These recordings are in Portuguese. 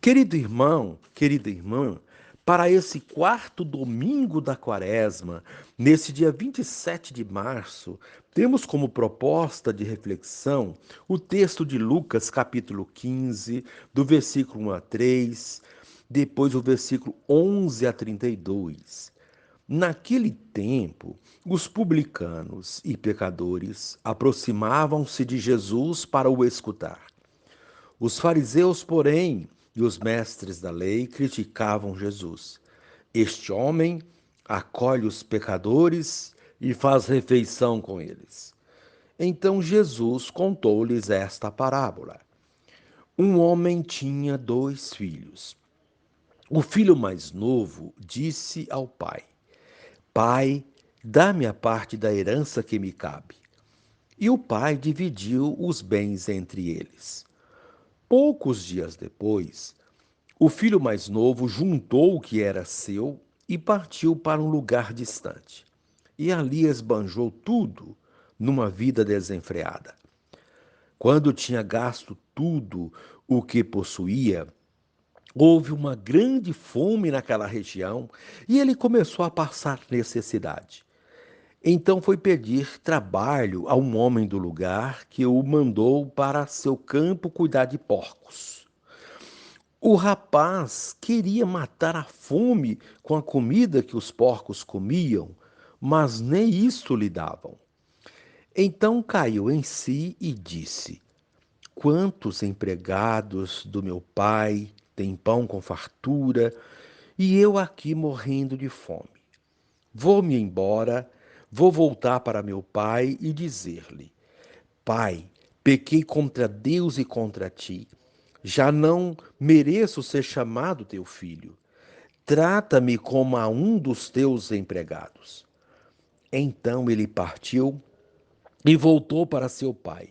Querido irmão, querida irmã, para esse quarto domingo da quaresma, nesse dia 27 de março, temos como proposta de reflexão o texto de Lucas, capítulo 15, do versículo 1 a 3, depois o versículo 11 a 32. Naquele tempo, os publicanos e pecadores aproximavam-se de Jesus para o escutar. Os fariseus, porém, e os mestres da lei criticavam Jesus. Este homem acolhe os pecadores e faz refeição com eles. Então Jesus contou-lhes esta parábola. Um homem tinha 2 filhos. O filho mais novo disse ao pai: Pai, dá-me a parte da herança que me cabe. E o pai dividiu os bens entre eles. Poucos dias depois, o filho mais novo juntou o que era seu e partiu para um lugar distante. E ali esbanjou tudo numa vida desenfreada. Quando tinha gasto tudo o que possuía, houve uma grande fome naquela região e ele começou a passar necessidade. Então foi pedir trabalho a um homem do lugar que o mandou para seu campo cuidar de porcos. O rapaz queria matar a fome com a comida que os porcos comiam, mas nem isso lhe davam. Então caiu em si e disse: Quantos empregados do meu pai têm pão com fartura e eu aqui morrendo de fome? Vou-me embora, vou voltar para meu pai e dizer-lhe: Pai, pequei contra Deus e contra ti. Já não mereço ser chamado teu filho. Trata-me como a um dos teus empregados. Então ele partiu e voltou para seu pai.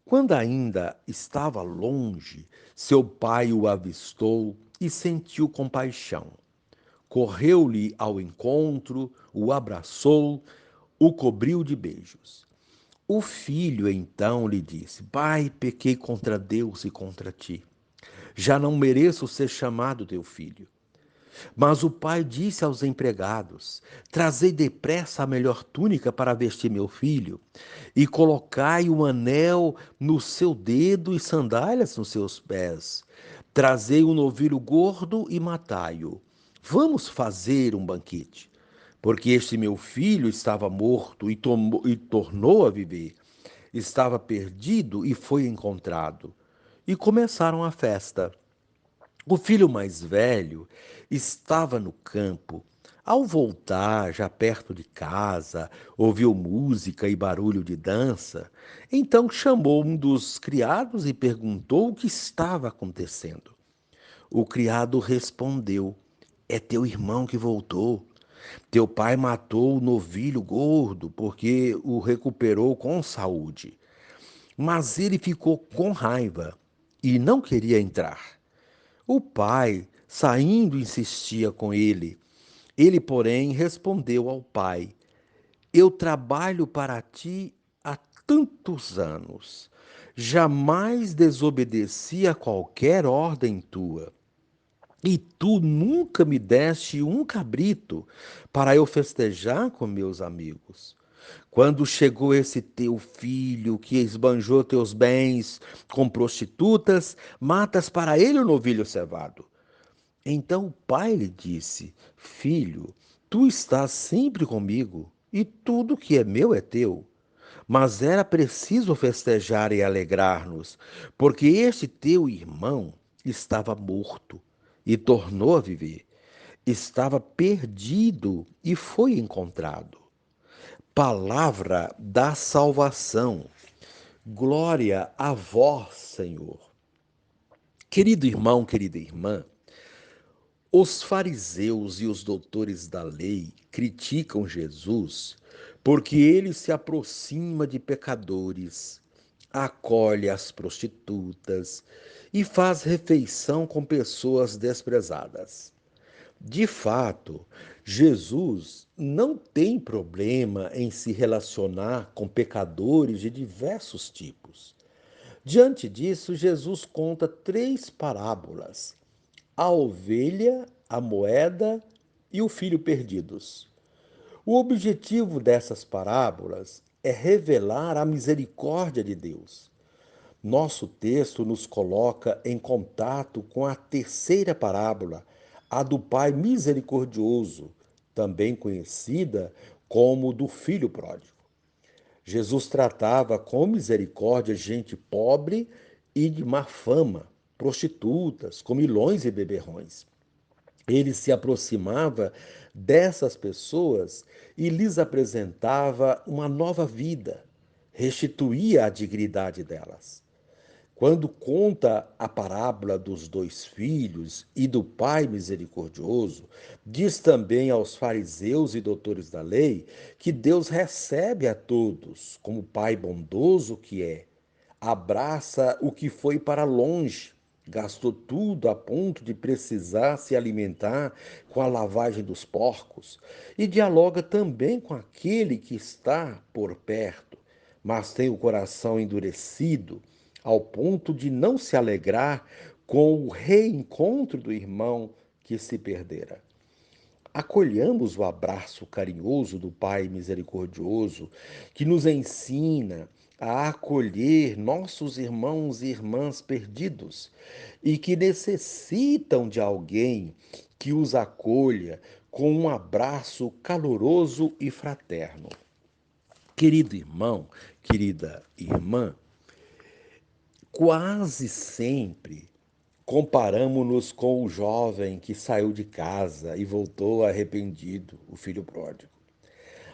Quando ainda estava longe, seu pai o avistou e sentiu compaixão. Correu-lhe ao encontro, o abraçou, o cobriu de beijos. O filho então lhe disse: Pai, pequei contra Deus e contra ti. Já não mereço ser chamado teu filho. Mas o pai disse aos empregados: Trazei depressa a melhor túnica para vestir meu filho, e colocai um anel no seu dedo e sandálias nos seus pés. Trazei um novilho gordo e matai-o. Vamos fazer um banquete. Porque este meu filho estava morto e tornou a viver. Estava perdido e foi encontrado. E começaram a festa. O filho mais velho estava no campo. Ao voltar, já perto de casa, ouviu música e barulho de dança. Então chamou um dos criados e perguntou o que estava acontecendo. O criado respondeu: É teu irmão que voltou. Teu pai matou o novilho gordo porque o recuperou com saúde. Mas ele ficou com raiva e não queria entrar. O pai, saindo, insistia com ele. Ele, porém, respondeu ao pai: Eu trabalho para ti há tantos anos. Jamais desobedeci a qualquer ordem tua. E tu nunca me deste um cabrito para eu festejar com meus amigos. Quando chegou esse teu filho que esbanjou teus bens com prostitutas, matas para ele o novilho cevado. Então o pai lhe disse: Filho, tu estás sempre comigo, e tudo que é meu é teu. Mas era preciso festejar e alegrar-nos, porque este teu irmão estava morto e tornou a viver. Estava perdido e foi encontrado. Palavra da salvação. Glória a vós, Senhor. Querido irmão, querida irmã, os fariseus e os doutores da lei criticam Jesus porque ele se aproxima de pecadores, acolhe as prostitutas e faz refeição com pessoas desprezadas. De fato, Jesus não tem problema em se relacionar com pecadores de diversos tipos. Diante disso, Jesus conta 3 parábolas a ovelha, a moeda e o filho perdidos. O objetivo dessas parábolas é revelar a misericórdia de Deus. Nosso texto nos coloca em contato com a terceira parábola, a do Pai misericordioso, também conhecida como do Filho pródigo. Jesus tratava com misericórdia gente pobre e de má fama, prostitutas, comilões e beberrões. Ele se aproximava dessas pessoas e lhes apresentava uma nova vida, restituía a dignidade delas. Quando conta a parábola dos dois filhos e do pai misericordioso, diz também aos fariseus e doutores da lei que Deus recebe a todos como pai bondoso que é, abraça o que foi para longe, gastou tudo a ponto de precisar se alimentar com a lavagem dos porcos, e dialoga também com aquele que está por perto, mas tem o coração endurecido ao ponto de não se alegrar com o reencontro do irmão que se perdera. Acolhamos o abraço carinhoso do Pai misericordioso, que nos ensina a acolher nossos irmãos e irmãs perdidos e que necessitam de alguém que os acolha com um abraço caloroso e fraterno. Querido irmão, querida irmã, quase sempre comparamos-nos com o jovem que saiu de casa e voltou arrependido, o filho pródigo.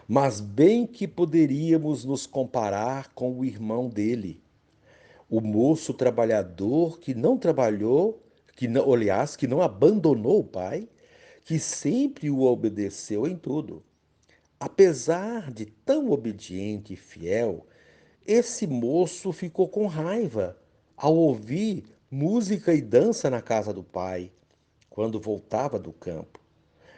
Mas bem que poderíamos nos comparar com o irmão dele, o moço trabalhador que não trabalhou, aliás, que não abandonou o pai, que sempre o obedeceu em tudo. Apesar de tão obediente e fiel, esse moço ficou com raiva ao ouvir música e dança na casa do pai, quando voltava do campo.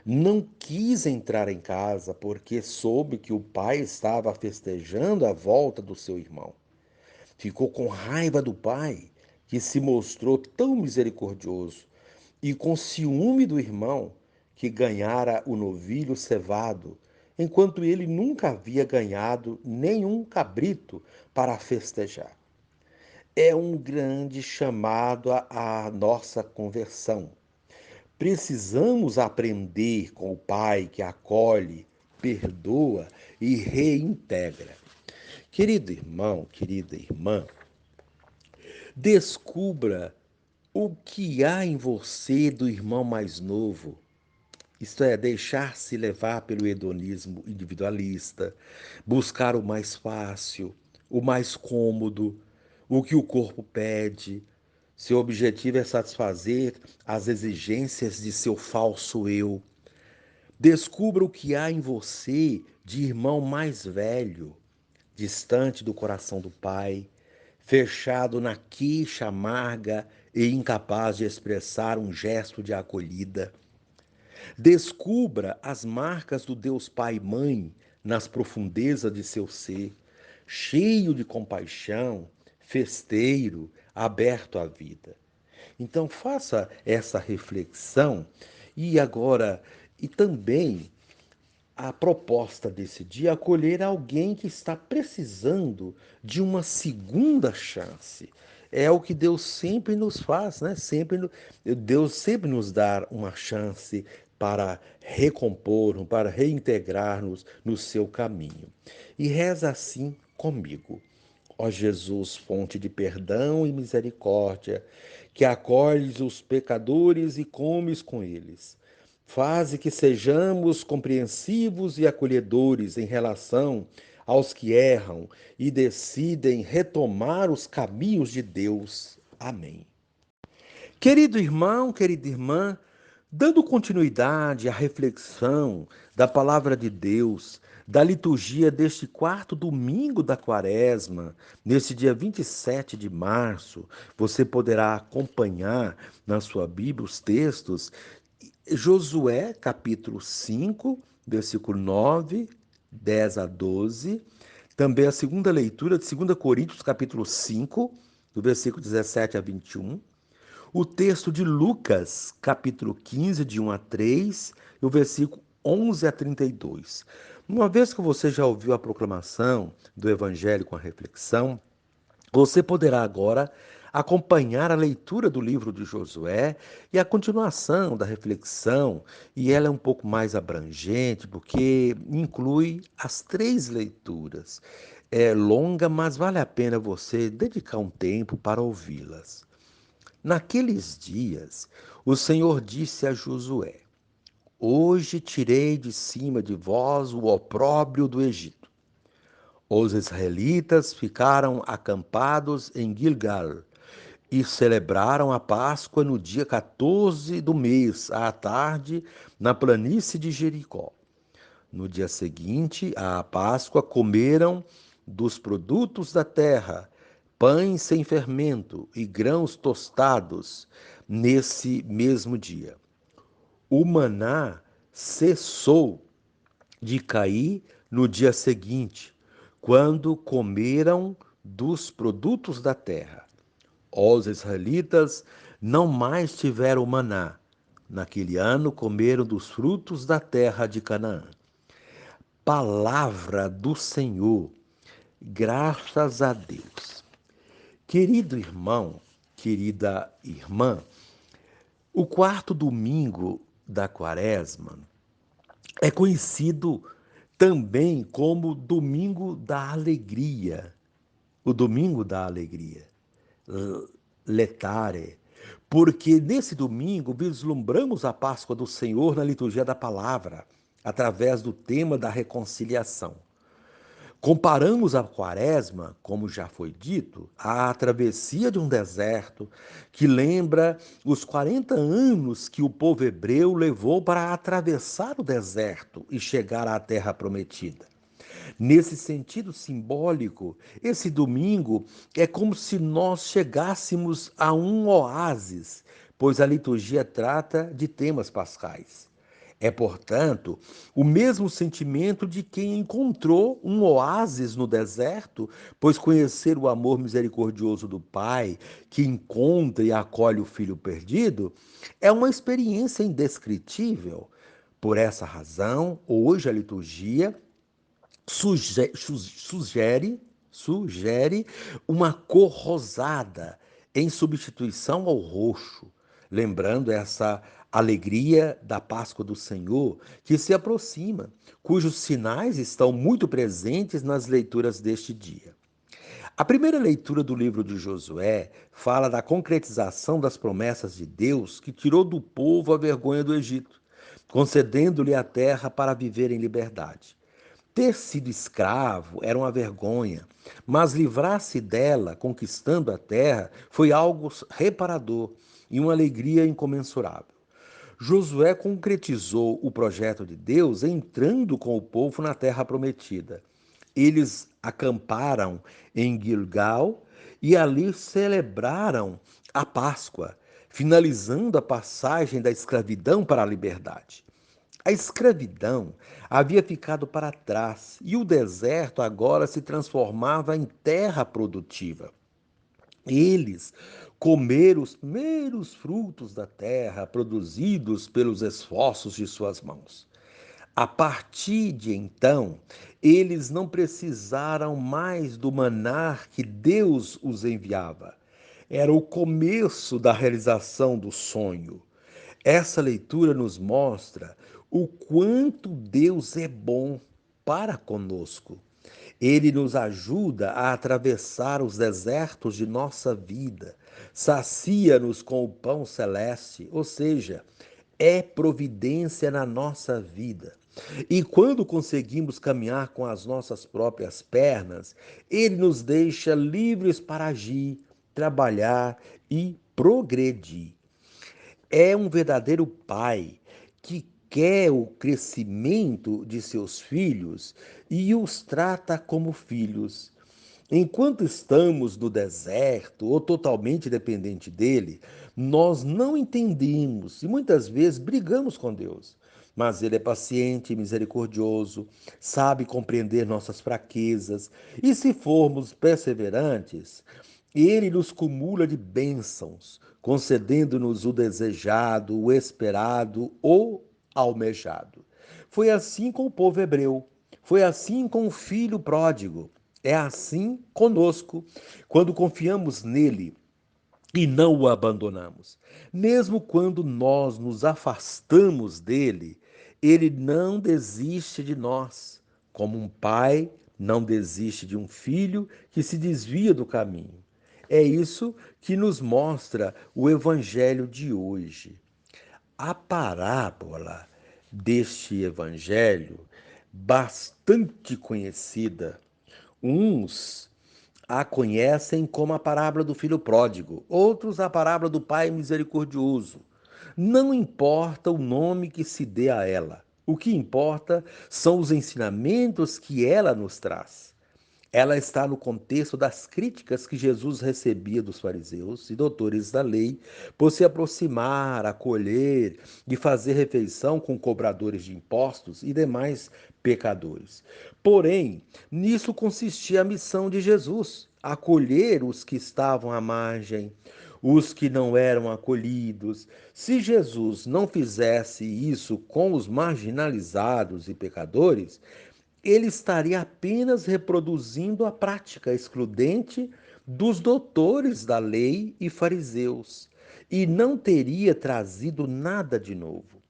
Não quis entrar em casa porque soube que o pai estava festejando a volta do seu irmão. Ficou com raiva do pai, que se mostrou tão misericordioso, e com ciúme do irmão, que ganhara o novilho cevado, enquanto ele nunca havia ganhado nenhum cabrito para festejar. É um grande chamado à nossa conversão. Precisamos aprender com o Pai que acolhe, perdoa e reintegra. Querido irmão, querida irmã, descubra o que há em você do irmão mais novo. Isto é, deixar-se levar pelo hedonismo individualista, buscar o mais fácil, o mais cômodo, o que o corpo pede. Seu objetivo é satisfazer as exigências de seu falso eu. Descubra o que há em você de irmão mais velho, distante do coração do pai, fechado na queixa amarga e incapaz de expressar um gesto de acolhida. Descubra as marcas do Deus Pai e Mãe nas profundezas de seu ser, cheio de compaixão, festeiro, aberto à vida. Então faça essa reflexão e agora e também a proposta desse dia é acolher alguém que está precisando de uma segunda chance. É o que Deus sempre nos faz, né? Deus sempre nos dá uma chance para recompor, para reintegrar-nos no seu caminho. E reza assim comigo. Ó Jesus, fonte de perdão e misericórdia, que acolhes os pecadores e comes com eles. Faze que sejamos compreensivos e acolhedores em relação aos que erram e decidem retomar os caminhos de Deus. Amém. Querido irmão, querida irmã, dando continuidade à reflexão da palavra de Deus, da liturgia deste quarto domingo da quaresma, nesse dia 27 de março, você poderá acompanhar na sua Bíblia os textos Josué, capítulo 5, versículo 9, 10 a 12. Também a segunda leitura de 2 Coríntios, capítulo 5, do versículo 17 a 21. o texto de Lucas, capítulo 15, de 1 a 3, e o versículo 11 a 32. Uma vez que você já ouviu a proclamação do Evangelho com a reflexão, você poderá agora acompanhar a leitura do livro de Josué e a continuação da reflexão, e ela é um pouco mais abrangente, porque inclui as três leituras. É longa, mas vale a pena você dedicar um tempo para ouvi-las. Naqueles dias, o Senhor disse a Josué: Hoje tirei de cima de vós o opróbrio do Egito. Os israelitas ficaram acampados em Gilgal e celebraram a Páscoa no dia 14 do mês, à tarde, na planície de Jericó. No dia seguinte à Páscoa, comeram dos produtos da terra, pães sem fermento e grãos tostados, nesse mesmo dia. O maná cessou de cair no dia seguinte, quando comeram dos produtos da terra. Os israelitas não mais tiveram maná. Naquele ano comeram dos frutos da terra de Canaã. Palavra do Senhor, graças a Deus. Querido irmão, querida irmã, o quarto domingo da quaresma é conhecido também como Domingo da Alegria, o Domingo da Alegria, letare, porque nesse domingo vislumbramos a Páscoa do Senhor na liturgia da palavra, através do tema da reconciliação. Comparamos a quaresma, como já foi dito, à travessia de um deserto que lembra os 40 anos que o povo hebreu levou para atravessar o deserto e chegar à terra prometida. Nesse sentido simbólico, esse domingo é como se nós chegássemos a um oásis, pois a liturgia trata de temas pascais. É, portanto, o mesmo sentimento de quem encontrou um oásis no deserto, pois conhecer o amor misericordioso do Pai, que encontra e acolhe o filho perdido, é uma experiência indescritível. Por essa razão, hoje a liturgia sugere uma cor rosada em substituição ao roxo, lembrando essa alegria da Páscoa do Senhor que se aproxima, cujos sinais estão muito presentes nas leituras deste dia. A primeira leitura do livro de Josué fala da concretização das promessas de Deus que tirou do povo a vergonha do Egito, concedendo-lhe a terra para viver em liberdade. Ter sido escravo era uma vergonha, mas livrar-se dela, conquistando a terra, foi algo reparador e uma alegria incomensurável. Josué concretizou o projeto de Deus entrando com o povo na terra prometida. Eles acamparam em Gilgal e ali celebraram a Páscoa, finalizando a passagem da escravidão para a liberdade. A escravidão havia ficado para trás e o deserto agora se transformava em terra produtiva. Eles comeram os primeiros frutos da terra produzidos pelos esforços de suas mãos. A partir de então, eles não precisaram mais do maná que Deus os enviava. Era o começo da realização do sonho. Essa leitura nos mostra o quanto Deus é bom para conosco. Ele nos ajuda a atravessar os desertos de nossa vida, sacia-nos com o pão celeste, ou seja, é providência na nossa vida. E quando conseguimos caminhar com as nossas próprias pernas, ele nos deixa livres para agir, trabalhar e progredir. É um verdadeiro pai que quer o crescimento de seus filhos e os trata como filhos. Enquanto estamos no deserto ou totalmente dependente dele, nós não entendemos e muitas vezes brigamos com Deus. Mas ele é paciente e misericordioso, sabe compreender nossas fraquezas, e se formos perseverantes, ele nos cumula de bênçãos, concedendo-nos o desejado, o esperado, o almejado. Foi assim com o povo hebreu, foi assim com o filho pródigo, é assim conosco, quando confiamos nele e não o abandonamos. Mesmo quando nós nos afastamos dele, ele não desiste de nós, como um pai não desiste de um filho que se desvia do caminho. É isso que nos mostra o evangelho de hoje. A parábola deste evangelho, bastante conhecida, uns a conhecem como a parábola do filho pródigo, outros a parábola do pai misericordioso. Não importa o nome que se dê a ela, o que importa são os ensinamentos que ela nos traz. Ela está no contexto das críticas que Jesus recebia dos fariseus e doutores da lei por se aproximar, acolher e fazer refeição com cobradores de impostos e demais pecadores. Porém, nisso consistia a missão de Jesus: acolher os que estavam à margem, os que não eram acolhidos. Se Jesus não fizesse isso com os marginalizados e pecadores, ele estaria apenas reproduzindo a prática excludente dos doutores da lei e fariseus, e não teria trazido nada de novo.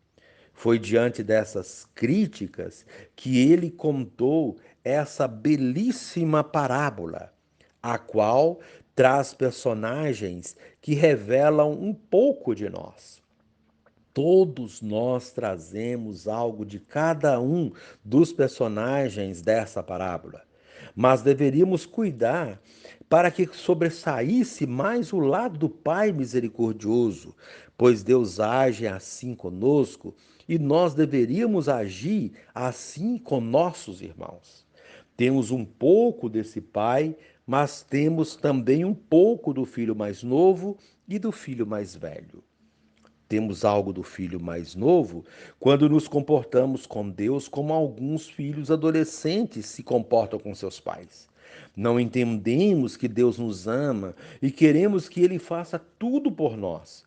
Foi diante dessas críticas que ele contou essa belíssima parábola, a qual traz personagens que revelam um pouco de nós. Todos nós trazemos algo de cada um dos personagens dessa parábola, mas deveríamos cuidar para que sobressaísse mais o lado do Pai misericordioso, pois Deus age assim conosco e nós deveríamos agir assim com nossos irmãos. Temos um pouco desse Pai, mas temos também um pouco do filho mais novo e do filho mais velho. Temos algo do filho mais novo quando nos comportamos com Deus como alguns filhos adolescentes se comportam com seus pais. Não entendemos que Deus nos ama e queremos que Ele faça tudo por nós.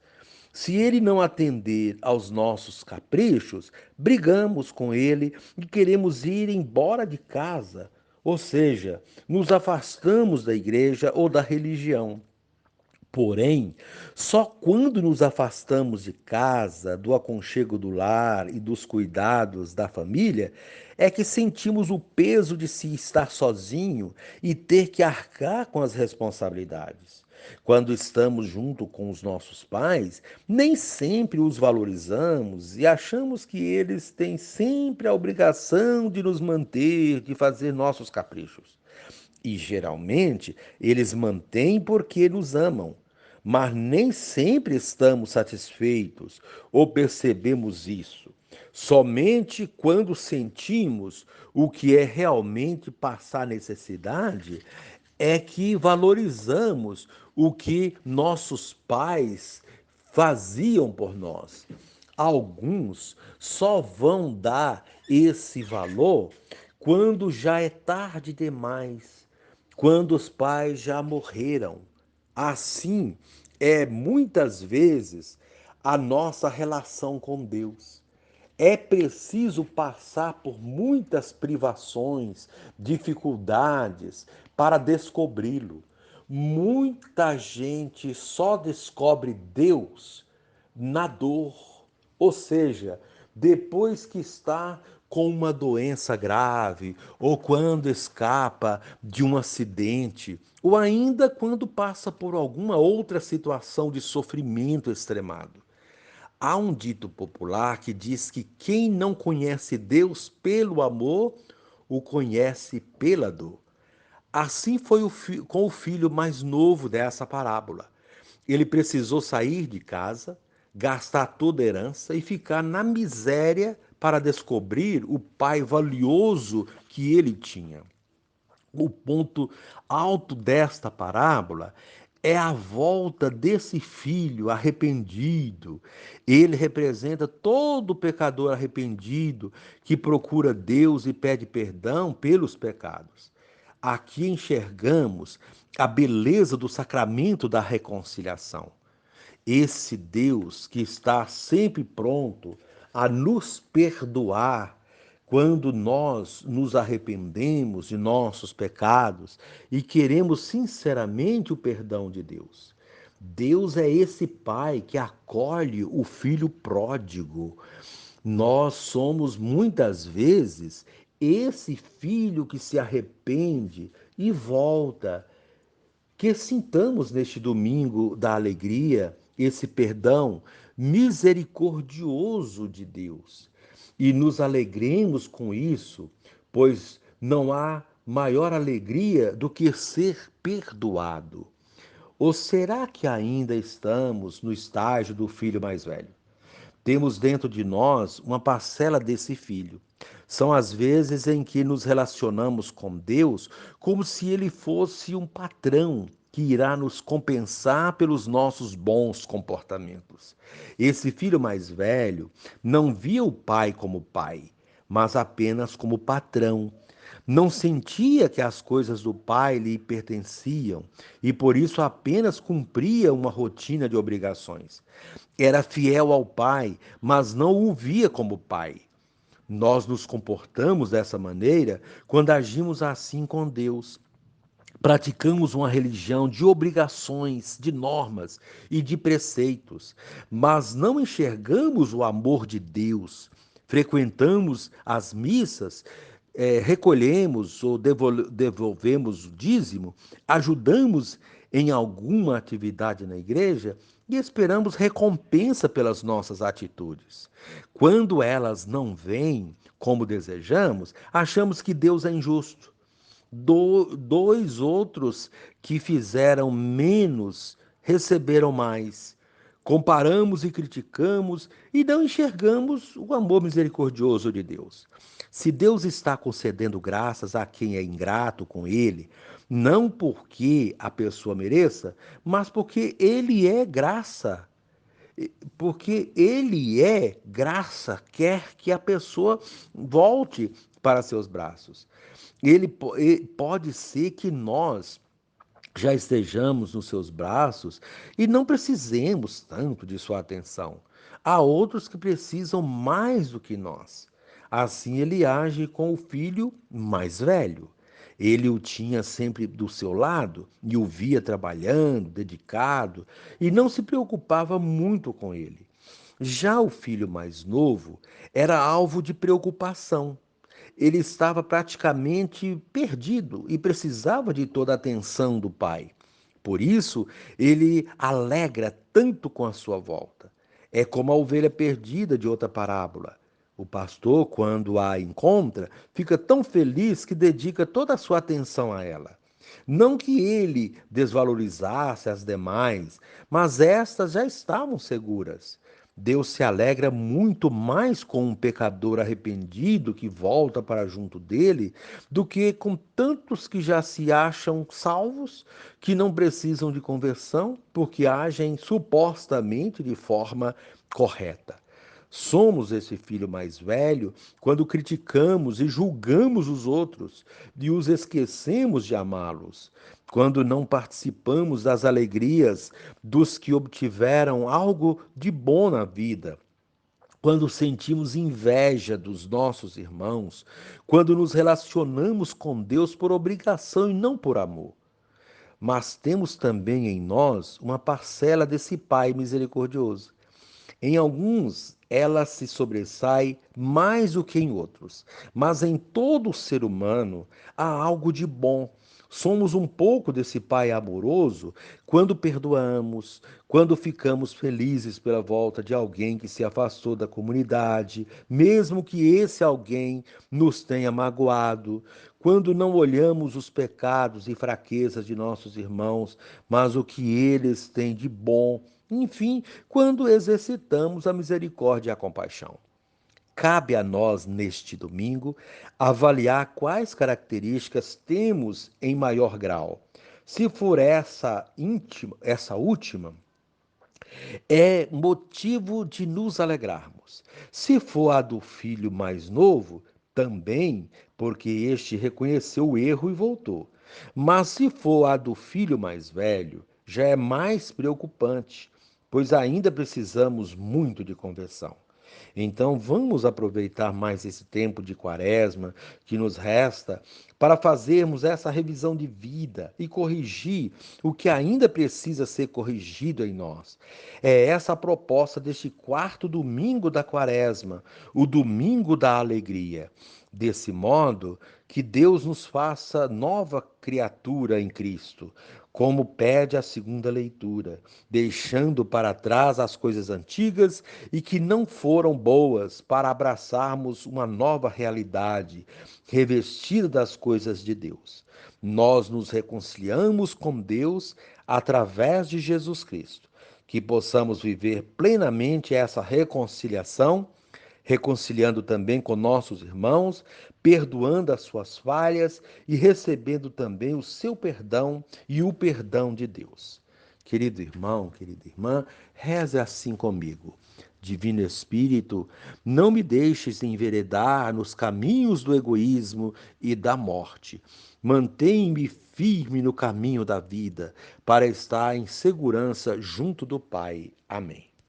Se Ele não atender aos nossos caprichos, brigamos com Ele e queremos ir embora de casa, ou seja, nos afastamos da igreja ou da religião. Porém, só quando nos afastamos de casa, do aconchego do lar e dos cuidados da família, é que sentimos o peso de se estar sozinho e ter que arcar com as responsabilidades. Quando estamos junto com os nossos pais, nem sempre os valorizamos e achamos que eles têm sempre a obrigação de nos manter, de fazer nossos caprichos. E geralmente eles mantêm porque nos amam, mas nem sempre estamos satisfeitos ou percebemos isso. Somente quando sentimos o que é realmente passar necessidade é que valorizamos o que nossos pais faziam por nós. Alguns só vão dar esse valor quando já é tarde demais, quando os pais já morreram. Assim é muitas vezes a nossa relação com Deus. É preciso passar por muitas privações, dificuldades para descobri-lo. Muita gente só descobre Deus na dor, ou seja, depois que está com uma doença grave, ou quando escapa de um acidente, ou ainda quando passa por alguma outra situação de sofrimento extremado. Há um dito popular que diz que quem não conhece Deus pelo amor, o conhece pela dor. Assim foi com o filho mais novo dessa parábola. Ele precisou sair de casa, gastar toda a herança e ficar na miséria para descobrir o pai valioso que ele tinha. O ponto alto desta parábola é a volta desse filho arrependido. Ele representa todo pecador arrependido que procura Deus e pede perdão pelos pecados. Aqui enxergamos a beleza do sacramento da reconciliação. Esse Deus que está sempre pronto a nos perdoar quando nós nos arrependemos de nossos pecados e queremos sinceramente o perdão de Deus. Deus é esse Pai que acolhe o filho pródigo. Nós somos muitas vezes esse filho que se arrepende e volta. Que sintamos neste domingo da alegria esse perdão misericordioso de Deus e nos alegremos com isso, pois não há maior alegria do que ser perdoado. Ou será que ainda estamos no estágio do filho mais velho? Temos dentro de nós uma parcela desse filho. São as vezes em que nos relacionamos com Deus como se ele fosse um patrão que irá nos compensar pelos nossos bons comportamentos. Esse filho mais velho não via o pai como pai, mas apenas como patrão. Não sentia que as coisas do pai lhe pertenciam e por isso apenas cumpria uma rotina de obrigações. Era fiel ao pai, mas não o via como pai. Nós nos comportamos dessa maneira quando agimos assim com Deus. Praticamos uma religião de obrigações, de normas e de preceitos, mas não enxergamos o amor de Deus. Frequentamos as missas, recolhemos ou devolvemos o dízimo, ajudamos em alguma atividade na igreja e esperamos recompensa pelas nossas atitudes. Quando elas não vêm como desejamos, achamos que Deus é injusto. Dois outros que fizeram menos receberam mais. Comparamos e criticamos e não enxergamos o amor misericordioso de Deus. Se Deus está concedendo graças a quem é ingrato com Ele, não porque a pessoa mereça, mas porque Ele é graça. Porque Ele é graça, quer que a pessoa volte para seus braços. Pode ser que nós já estejamos nos seus braços e não precisemos tanto de sua atenção. Há outros que precisam mais do que nós. Assim ele age com o filho mais velho. Ele o tinha sempre do seu lado e o via trabalhando, dedicado, e não se preocupava muito com ele. Já o filho mais novo era alvo de preocupação. Ele estava praticamente perdido e precisava de toda a atenção do pai. Por isso, ele alegra tanto com a sua volta. É como a ovelha perdida de outra parábola. O pastor, quando a encontra, fica tão feliz que dedica toda a sua atenção a ela. Não que ele desvalorizasse as demais, mas estas já estavam seguras. Deus se alegra muito mais com um pecador arrependido que volta para junto dele do que com tantos que já se acham salvos, que não precisam de conversão, porque agem supostamente de forma correta. Somos esse filho mais velho quando criticamos e julgamos os outros e os esquecemos de amá-los, quando não participamos das alegrias dos que obtiveram algo de bom na vida, quando sentimos inveja dos nossos irmãos, quando nos relacionamos com Deus por obrigação e não por amor. Mas temos também em nós uma parcela desse Pai misericordioso. Em alguns, ela se sobressai mais do que em outros, mas em todo ser humano há algo de bom. Somos um pouco desse Pai amoroso quando perdoamos, quando ficamos felizes pela volta de alguém que se afastou da comunidade, mesmo que esse alguém nos tenha magoado, quando não olhamos os pecados e fraquezas de nossos irmãos, mas o que eles têm de bom. Enfim, quando exercitamos a misericórdia e a compaixão. Cabe a nós, neste domingo, avaliar quais características temos em maior grau. Se for essa última, é motivo de nos alegrarmos. Se for a do filho mais novo, também, porque este reconheceu o erro e voltou. Mas se for a do filho mais velho, já é mais preocupante, pois ainda precisamos muito de conversão. Então, vamos aproveitar mais esse tempo de quaresma que nos resta para fazermos essa revisão de vida e corrigir o que ainda precisa ser corrigido em nós. É essa a proposta deste quarto domingo da quaresma, o domingo da alegria. Desse modo, que Deus nos faça nova criatura em Cristo, como pede a segunda leitura, deixando para trás as coisas antigas e que não foram boas, para abraçarmos uma nova realidade, revestida das coisas de Deus. Nós nos reconciliamos com Deus através de Jesus Cristo. Que possamos viver plenamente essa reconciliação, reconciliando também com nossos irmãos, perdoando as suas falhas e recebendo também o seu perdão e o perdão de Deus. Querido irmão, querida irmã, reze assim comigo. Divino Espírito, não me deixes enveredar nos caminhos do egoísmo e da morte. Mantém-me firme no caminho da vida, para estar em segurança junto do Pai. Amém.